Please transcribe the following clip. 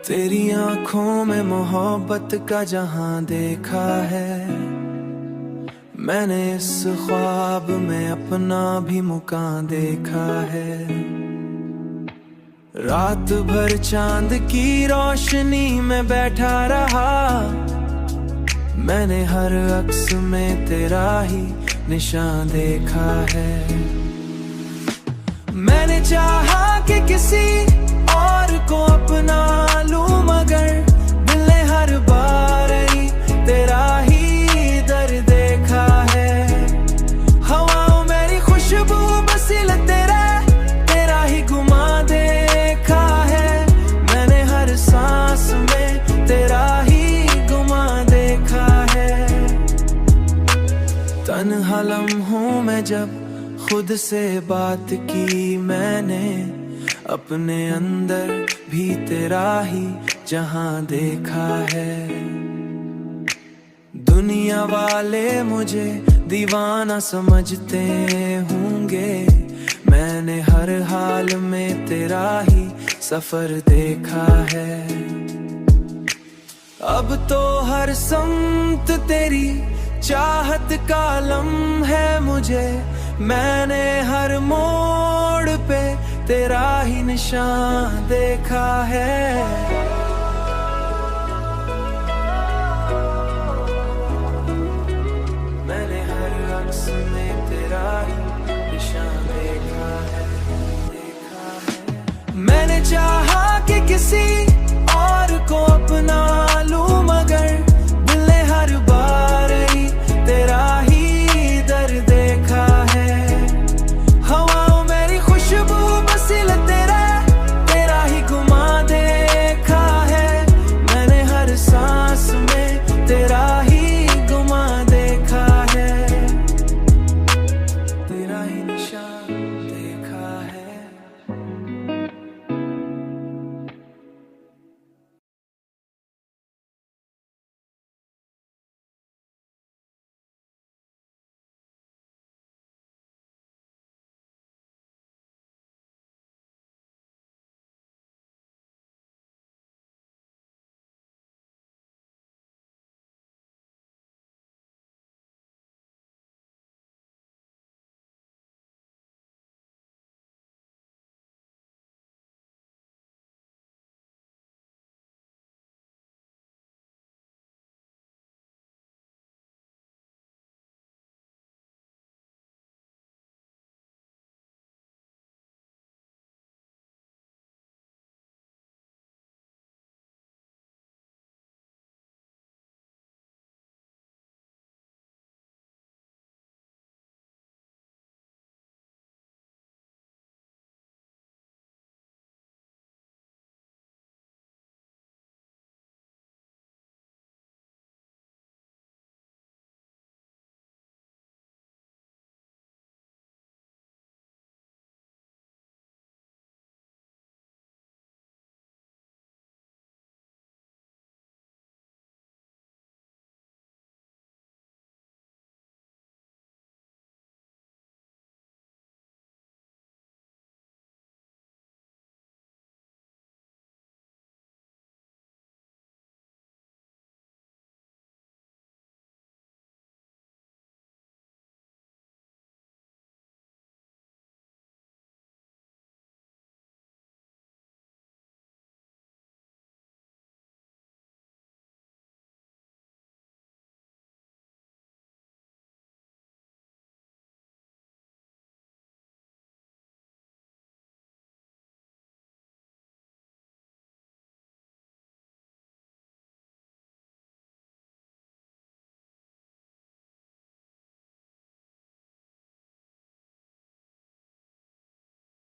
तेरी आंखों में मोहब्बत का जहां देखा है मैंने, इस ख्वाब में अपना भी मुकाम देखा है। रात भर चांद की रोशनी में बैठा रहा, मैंने हर अक्स में तेरा ही निशान देखा है। मैंने चाहा कि किसी और को अपना लूं, मगर दिल ने हर बार ही तेरा ही दर देखा है। हवाओं मेरी खुशबू बसिल तेरा ही गुमा देखा है। मैंने हर सांस में तेरा ही गुमा देखा है। तन्हा लम्हों में जब खुद से बात की मैंने, अपने अंदर भी तेरा ही जहां देखा है। दुनिया वाले मुझे दीवाना समझते होंगे, मैंने हर हाल में तेरा ही सफर देखा है। अब तो हर समत तेरी चाहत का लम्हा है मुझे, मैंने हर मोड़ पे तेरा ही निशान देखा है।